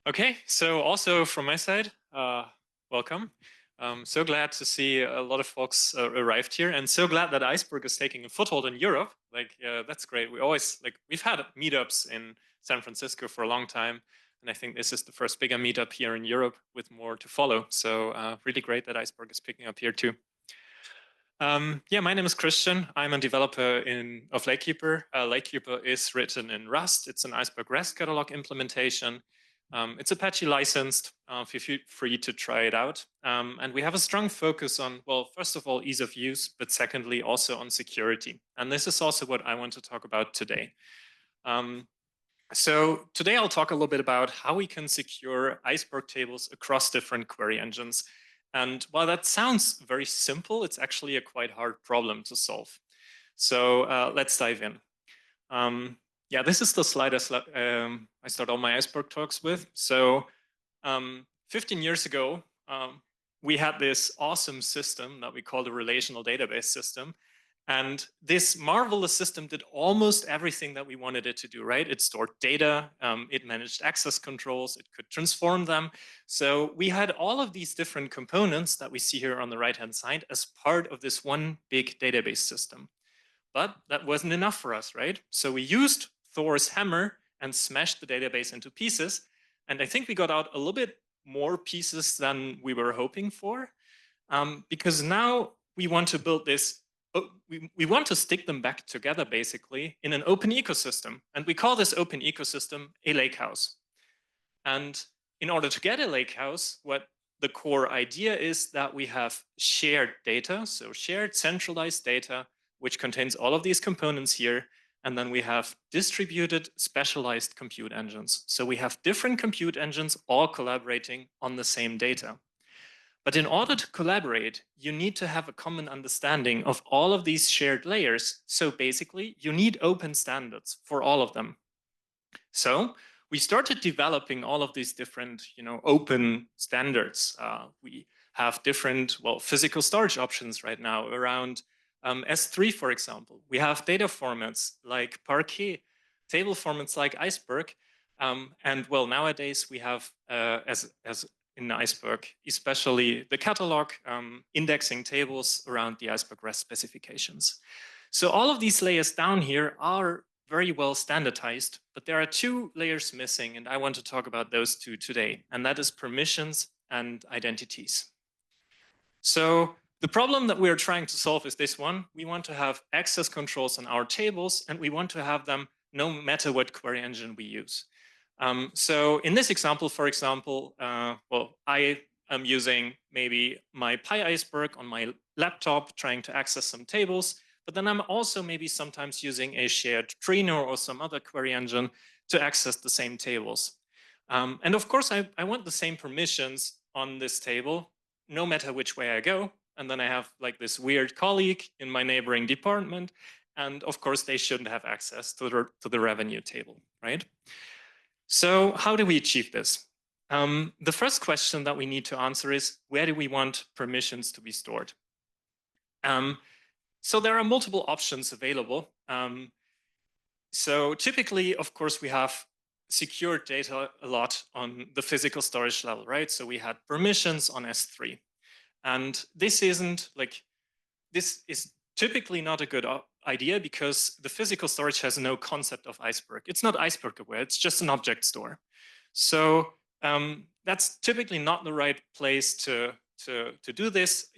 Okay, so also from my side, welcome. So glad to see a lot of folks arrived here, and so glad that Iceberg is taking a foothold in Europe. That's great. We've had meetups in San Francisco for a long time, and I think this is the first bigger meetup here in Europe with more to follow. So really great that Iceberg is picking up here too. Yeah, my name is Christian. I'm a developer of Lakekeeper. Lakekeeper is written in Rust. It's an Iceberg REST catalog implementation. It's Apache licensed. Feel free to try it out. And we have a strong focus on, well, first of all, ease of use, but secondly, also on security. And this is also what I want to talk about today. So today I'll talk a little bit about how we can secure Iceberg tables across different query engines. And while that sounds very simple, it's actually a quite hard problem to solve. So let's dive in. Yeah, this is the slide I start all my Iceberg talks with. So 15 years ago, we had this awesome system that we called a relational database system. And this marvelous system did almost everything that we wanted it to do, right? It stored data, it managed access controls, it could transform them. So we had all of these different components that we see here on the right-hand side as part of this one big database system. But that wasn't enough for us, right? So we used Thor's hammer and smashed the database into pieces. And I think we got out a little bit more pieces than we were hoping for, because now we want to build this we want to stick them back together basically in an open ecosystem. And we call this open ecosystem a lakehouse. And in order to get a lakehouse, what the core idea is that we have shared data, so shared centralized data, which contains all of these components here. And then we have distributed specialized compute engines. So we have different compute engines all collaborating on the same data. But in order to collaborate, you need to have a common understanding of all of these shared layers. So basically, you need open standards for all of them. So we started developing all of these different, open standards. We have different, physical storage options right now around S3, for example. We have data formats like Parquet, table formats like Iceberg, and nowadays we have as in Iceberg, especially the catalog, indexing tables around the Iceberg REST specifications. So all of these layers down here are very well standardized, but there are two layers missing, and I want to talk about those two today, and that is permissions and identities. So the problem that we're trying to solve is this one. We want to have access controls on our tables, and we want to have them no matter what query engine we use. So in this example, for example, I am using maybe my Pi Iceberg on my laptop trying to access some tables, but then I'm also maybe sometimes using a shared Trino or some other query engine to access the same tables. And of course, I want the same permissions on this table, no matter which way I go. And then I have like this weird colleague in my neighboring department. And of course, they shouldn't have access to the revenue table, right? So how do we achieve this? The first question that we need to answer is, where do we want permissions to be stored? So there are multiple options available. So typically, of course, we have secured data a lot on the physical storage level, right? So we had permissions on S3. And this is typically not a good idea because the physical storage has no concept of Iceberg. It's not Iceberg aware, it's just an object store. So that's typically not the right place to do this.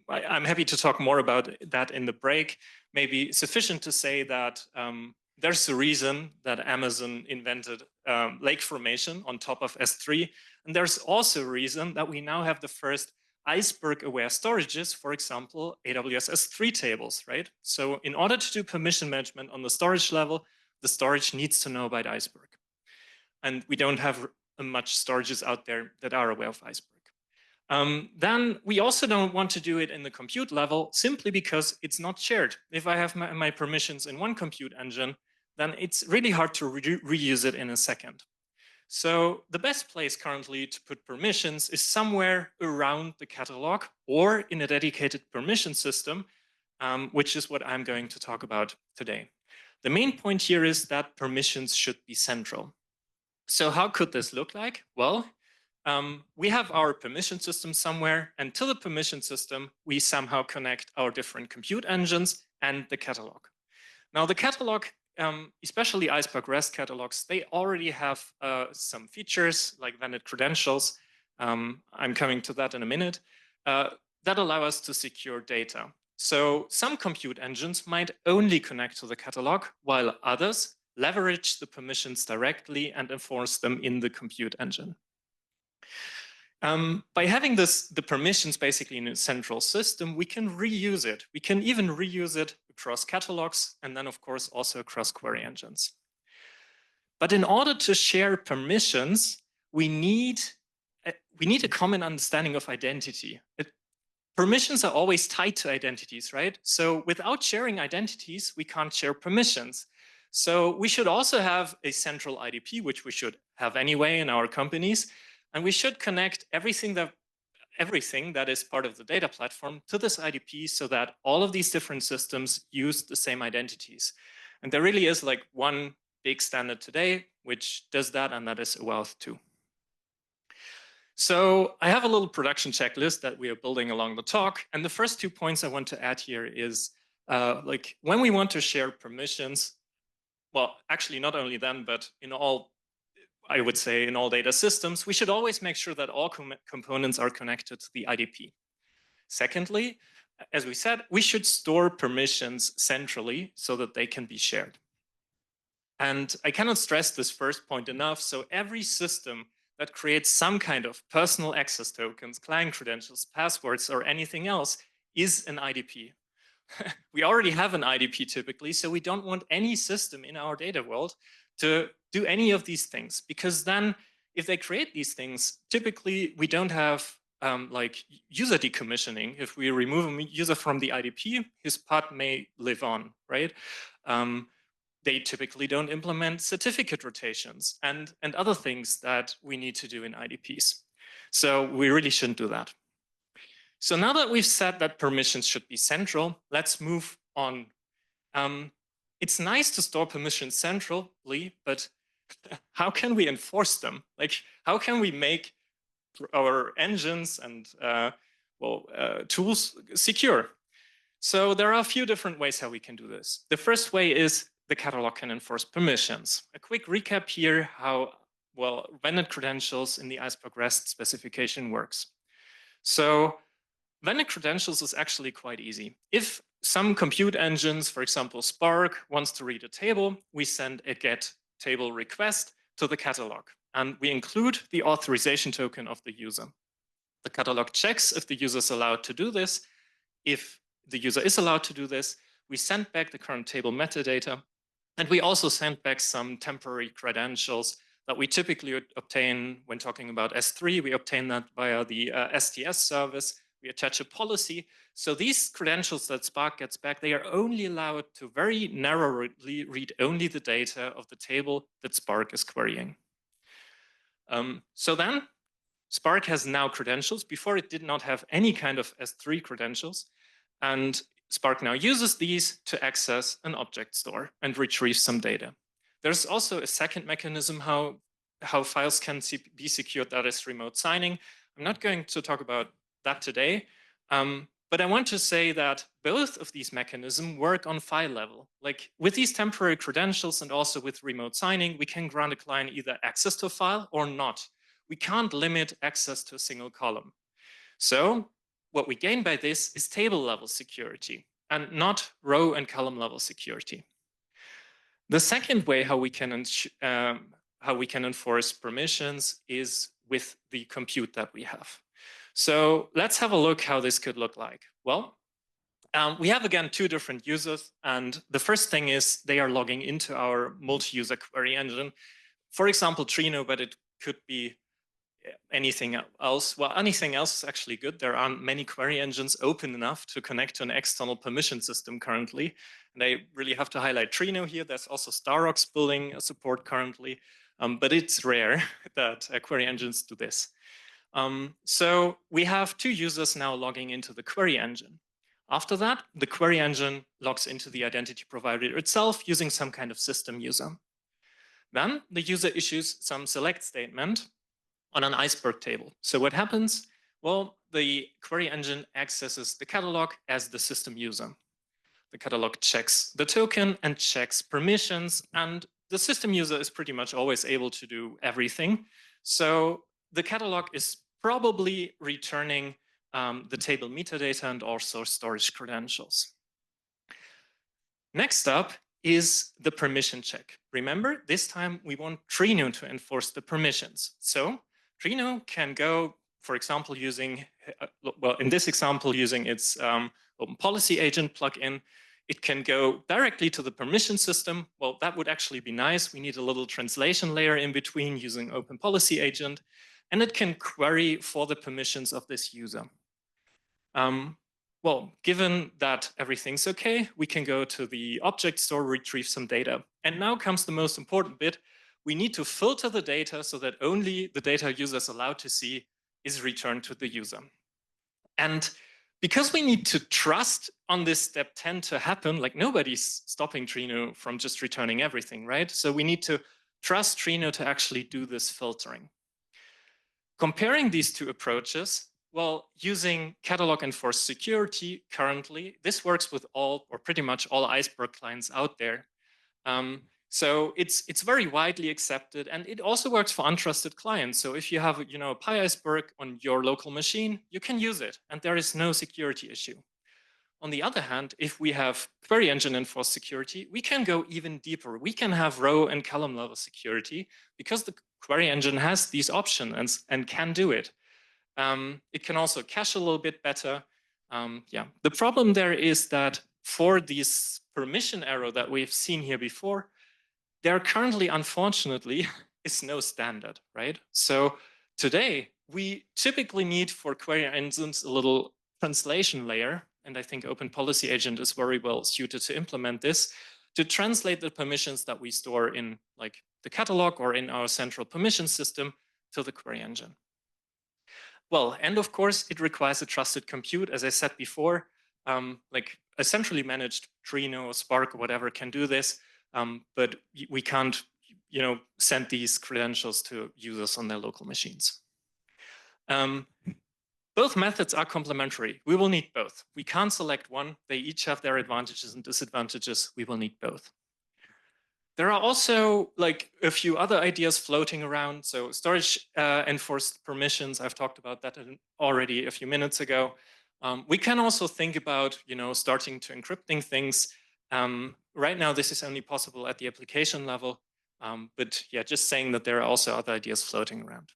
I'm happy to talk more about that in the break. Maybe sufficient to say that there's a reason that Amazon invented lake formation on top of S3. And there's also a reason that we now have the first Iceberg-aware storages, for example, AWS S3 tables, right? So in order to do permission management on the storage level, the storage needs to know about Iceberg. And we don't have much storages out there that are aware of Iceberg. Then we also don't want to do it in the compute level simply because it's not shared. If I have my permissions in one compute engine, then it's really hard to reuse it in a second. So the best place currently to put permissions is somewhere around the catalog or in a dedicated permission system, which is what I'm going to talk about today. The main point here is that permissions should be central. So how could this look like? Well, we have our permission system somewhere, and to the permission system, we somehow connect our different compute engines and the catalog. Now, the catalog, especially Iceberg REST catalogs, they already have some features like valid credentials. I'm coming to that in a minute, that allow us to secure data. So some compute engines might only connect to the catalog, while others leverage the permissions directly and enforce them in the compute engine. By having the permissions basically in a central system, we can reuse it. We can even reuse it across catalogs and then, of course, also across query engines. But in order to share permissions, we need a common understanding of identity. Permissions are always tied to identities, right? So without sharing identities, we can't share permissions. So we should also have a central IDP, which we should have anyway in our companies. And we should connect everything that is part of the data platform to this IDP so that all of these different systems use the same identities. And there really is like one big standard today, which does that, and that is OAuth 2. So I have a little production checklist that we are building along the talk. And the first 2 points I want to add here is like when we want to share permissions, well, actually not only then, but in all, I would say in all data systems, we should always make sure that all components are connected to the IDP. Secondly, as we said, we should store permissions centrally so that they can be shared. And I cannot stress this first point enough. So every system that creates some kind of personal access tokens, client credentials, passwords, or anything else is an IDP. We already have an IDP typically, so we don't want any system in our data world to do any of these things, because then if they create these things, typically we don't have like user decommissioning. If we remove a user from the IDP, his pod may live on, right? They typically don't implement certificate rotations and other things that we need to do in IDPs. So we really shouldn't do that. So now that we've said that permissions should be central, let's move on. It's nice to store permissions centrally, but how can we enforce them? Like, how can we make our engines and tools secure? So there are a few different ways how we can do this. The first way is the catalog can enforce permissions. A quick recap here how, well, vendor credentials in the Iceberg REST specification works. So vendor credentials is actually quite easy. If some compute engines, for example, Spark, wants to read a table, we send a get table request to the catalog, and we include the authorization token of the user. The catalog checks if the user is allowed to do this. If the user is allowed to do this, we send back the current table metadata, and we also send back some temporary credentials that we typically obtain when talking about S3. We obtain that via the STS service. We attach a policy. So these credentials that Spark gets back, they are only allowed to very narrowly read only the data of the table that Spark is querying. So then Spark has now credentials. Before it did not have any kind of S3 credentials. And Spark now uses these to access an object store and retrieve some data. There's also a second mechanism how files can be secured, that is remote signing. I'm not going to talk about that today, but I want to say that both of these mechanisms work on file level. Like with these temporary credentials and also with remote signing, we can grant a client either access to a file or not. We can't limit access to a single column. So what we gain by this is table level security and not row and column level security. The second way how we can enforce permissions is with the compute that we have. So let's have a look how this could look like. Well, we have again 2 different users, and the first thing is they are logging into our multi-user query engine. For example, Trino, but it could be anything else. Well, anything else is actually good. There aren't many query engines open enough to connect to an external permission system currently. And I really have to highlight Trino here. There's also Starox building support currently, but it's rare that query engines do this. So we have 2 users now logging into the query engine. After that, the query engine logs into the identity provider itself using some kind of system user. Then the user issues some select statement on an Iceberg table. So what happens? Well, the query engine accesses the catalog as the system user. The catalog checks the token and checks permissions, and the system user is pretty much always able to do everything. So the catalog is probably returning the table metadata and also storage credentials. Next up is the permission check. Remember, this time we want Trino to enforce the permissions. So Trino can go, for example, using, well, in this example, using its Open Policy Agent plugin. It can go directly to the permission system. Well, that would actually be nice. We need a little translation layer in between using Open Policy Agent. And it can query for the permissions of this user. Well, given that everything's okay, we can go to the object store, retrieve some data. And now comes the most important bit. We need to filter the data so that only the data user is allowed to see is returned to the user. And because we need to trust on this step 10 to happen, like nobody's stopping Trino from just returning everything, right? So we need to trust Trino to actually do this filtering. Comparing these two approaches, well, using catalog enforced security currently, this works with all or pretty much all Iceberg clients out there. So it's very widely accepted, and it also works for untrusted clients. So if you have a Apache Iceberg on your local machine, you can use it, and there is no security issue. On the other hand, if we have query engine enforced security, we can go even deeper. We can have row and column level security because the query engine has these options and can do it. It can also cache a little bit better. Yeah, the problem there is that for this permission arrow that we've seen here before, there currently, unfortunately, is no standard, right? So today, we typically need for query engines a little translation layer, and I think Open Policy Agent is very well suited to implement this, to translate the permissions that we store in like the catalog or in our central permission system to the query engine. Well, and of course, it requires a trusted compute. As I said before, like a centrally managed Trino, Spark, or whatever can do this, but we can't, send these credentials to users on their local machines. Both methods are complementary. We will need both. We can't select one. They each have their advantages and disadvantages. We will need both. There are also like a few other ideas floating around. So storage enforced permissions, I've talked about that already a few minutes ago. We can also think about, starting to encrypting things. Right now, this is only possible at the application level. But yeah, just saying that there are also other ideas floating around.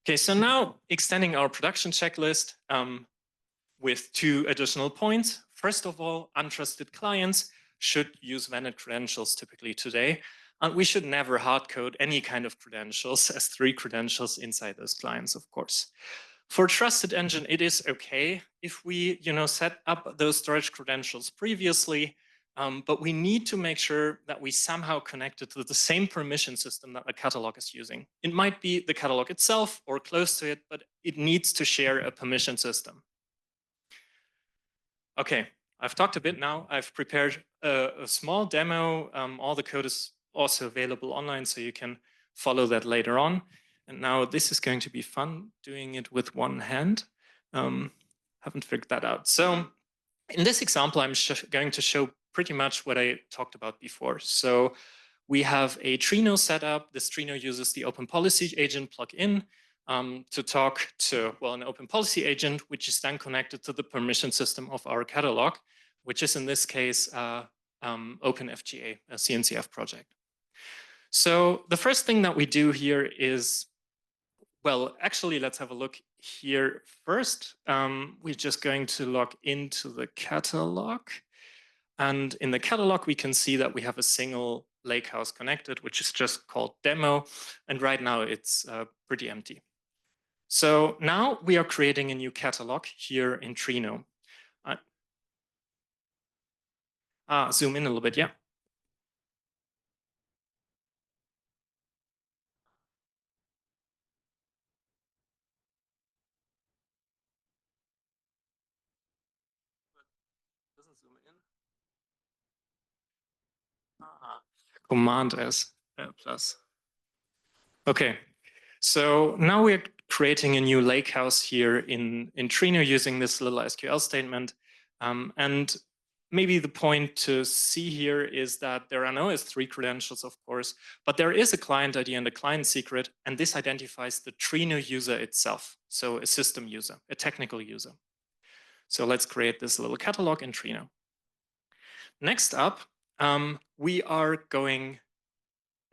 Okay, so now extending our production checklist with two additional points. First of all, untrusted clients should use vendor credentials typically today. And we should never hard code any kind of credentials as 3 credentials inside those clients, of course. For trusted engine, it is okay if we, set up those storage credentials previously, but we need to make sure that we somehow connect it to the same permission system that a catalog is using. It might be the catalog itself or close to it, but it needs to share a permission system. Okay, I've talked a bit now. I've prepared a small demo. All the code is also available online, so you can follow that later on. And now this is going to be fun, doing it with one hand. Haven't figured that out. So in this example, I'm going to show pretty much what I talked about before. So we have a Trino setup. This Trino uses the Open Policy Agent plugin to talk to, well, an Open Policy Agent, which is then connected to the permission system of our catalog, which is in this case OpenFGA, a CNCF project. So the first thing that we do here is, well, actually, let's have a look here first. We're just going to log into the catalog. And in the catalog, we can see that we have a single lakehouse connected, which is just called demo. And right now it's pretty empty. So now we are creating a new catalog here in Trino. Zoom in a little bit, yeah. Doesn't zoom in. Command S. plus. Okay, so now we're creating a new lakehouse here in Trino using this little SQL statement. And maybe the point to see here is that there are no S3 credentials, of course, but there is a client ID and a client secret, and this identifies the Trino user itself. So a system user, a technical user. So let's create this little catalog in Trino. Next up, we are going,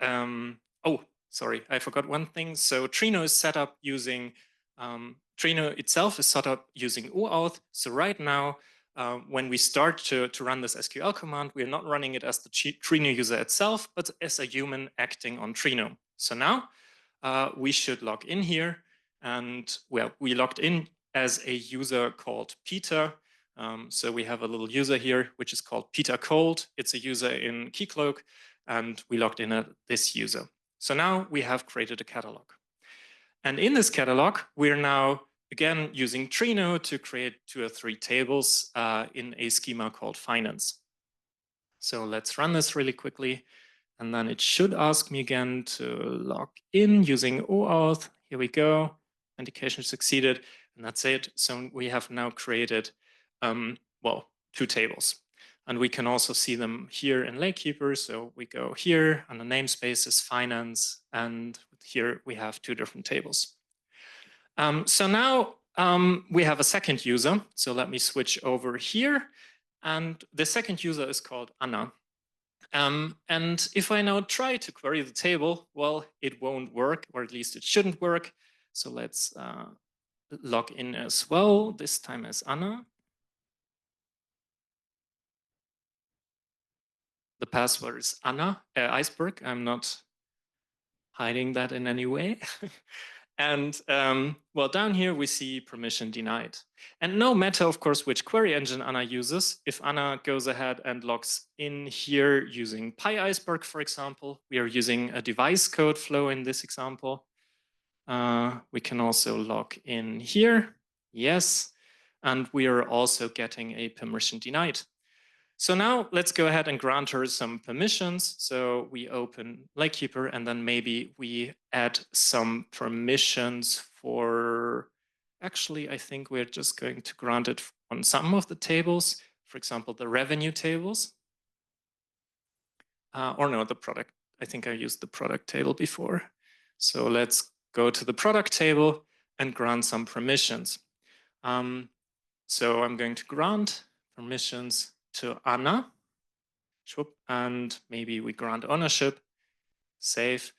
oh, sorry, I forgot one thing. So Trino is set up using, Trino itself is set up using OAuth. So right now, when we start to run this SQL command, we're not running it as the Trino user itself, but as a human acting on Trino. So now we should log in here, and well, we logged in as a user called Peter. So we have a little user here, which is called Peter Cold. It's a user in Keycloak, and we logged in at this user. So now we have created a catalog. And in this catalog, we're now again using Trino to create 2 or 3 tables in a schema called finance. So let's run this really quickly. And then it should ask me again to log in using OAuth. Here we go. Authentication succeeded. And that's it. So we have now created, well, 2 tables. And we can also see them here in Lakekeeper. So we go here on the namespace is finance. And here we have 2 different tables. So now we have a second user. So let me switch over here. And the second user is called Anna. And if I now try to query the table, well, it won't work, or at least it shouldn't work. So let's log in as well, this time as Anna. The password is Anna Iceberg. I'm not hiding that in any way. And well, down here we see permission denied. And no matter, of course, which query engine Anna uses, if Anna goes ahead and logs in here using Pi Iceberg, for example, we are using a device code flow in this example. We can also log in here. Yes. And we are also getting a permission denied. So now let's go ahead and grant her some permissions. So we open Lakekeeper, and then maybe we add some permissions for, actually, I think we're just going to grant it on some of the tables. For example, the revenue tables. Or no, the product. I think I used the product table before. So let's go to the product table and grant some permissions. So I'm going to grant permissions to Anna, and maybe we grant ownership, save.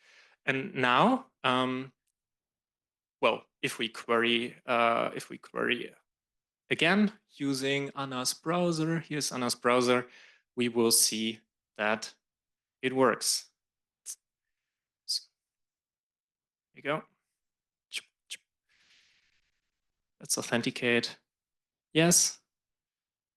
And now, well, if we query again using Anna's browser, here's Anna's browser, we will see that it works. So, here you go. Let's authenticate. Yes.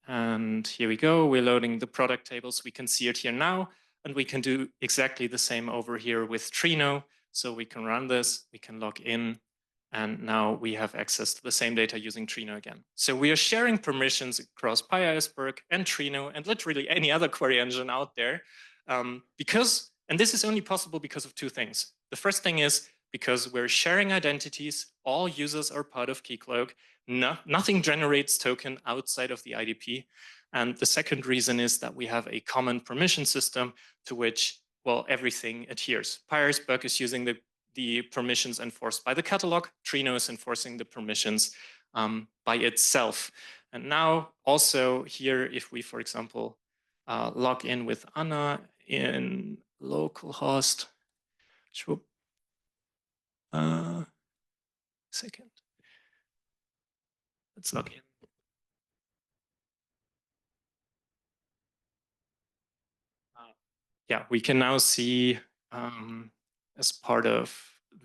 And here we go. We're loading the product tables. We can see it here now. And we can do exactly the same over here with Trino. So we can run this, we can log in, and now we have access to the same data using Trino again. So we are sharing permissions across Pi Iceberg and Trino and literally any other query engine out there. And this is only possible because of 2 things. The first thing is because we're sharing identities, all users are part of Keycloak. Nothing generates token outside of the IDP. And the second reason is that we have a common permission system to which, well, everything adheres. Pi Iceberg is using the permissions enforced by the catalog. Trino is enforcing the permissions by itself. And now also here, if we, for example, log in with Anna in localhost, second. Let's log in. Yeah, we can now see as part of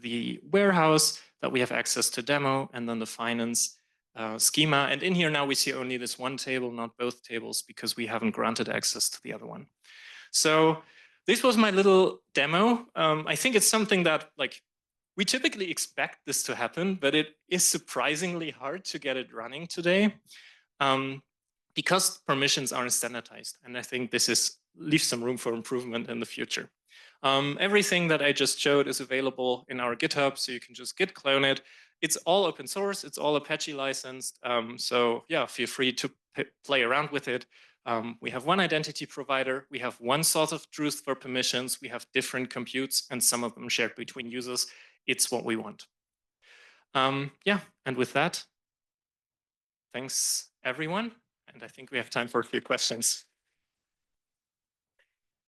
the warehouse that we have access to demo and then the finance schema. And in here now we see only this one table, not both tables, because we haven't granted access to the other one. So this was my little demo. I think it's something that, like, we typically expect this to happen, but it is surprisingly hard to get it running today because permissions aren't standardized. And I think this leaves some room for improvement in the future. Everything that I just showed is available in our GitHub, so you can just git clone it. It's all open source. It's all Apache licensed. So yeah, feel free to play around with it. We have one identity provider. We have one source of truth for permissions. We have different computes, and some of them shared between users. It's what we want. Yeah, and with that, thanks everyone. And I think we have time for a few questions.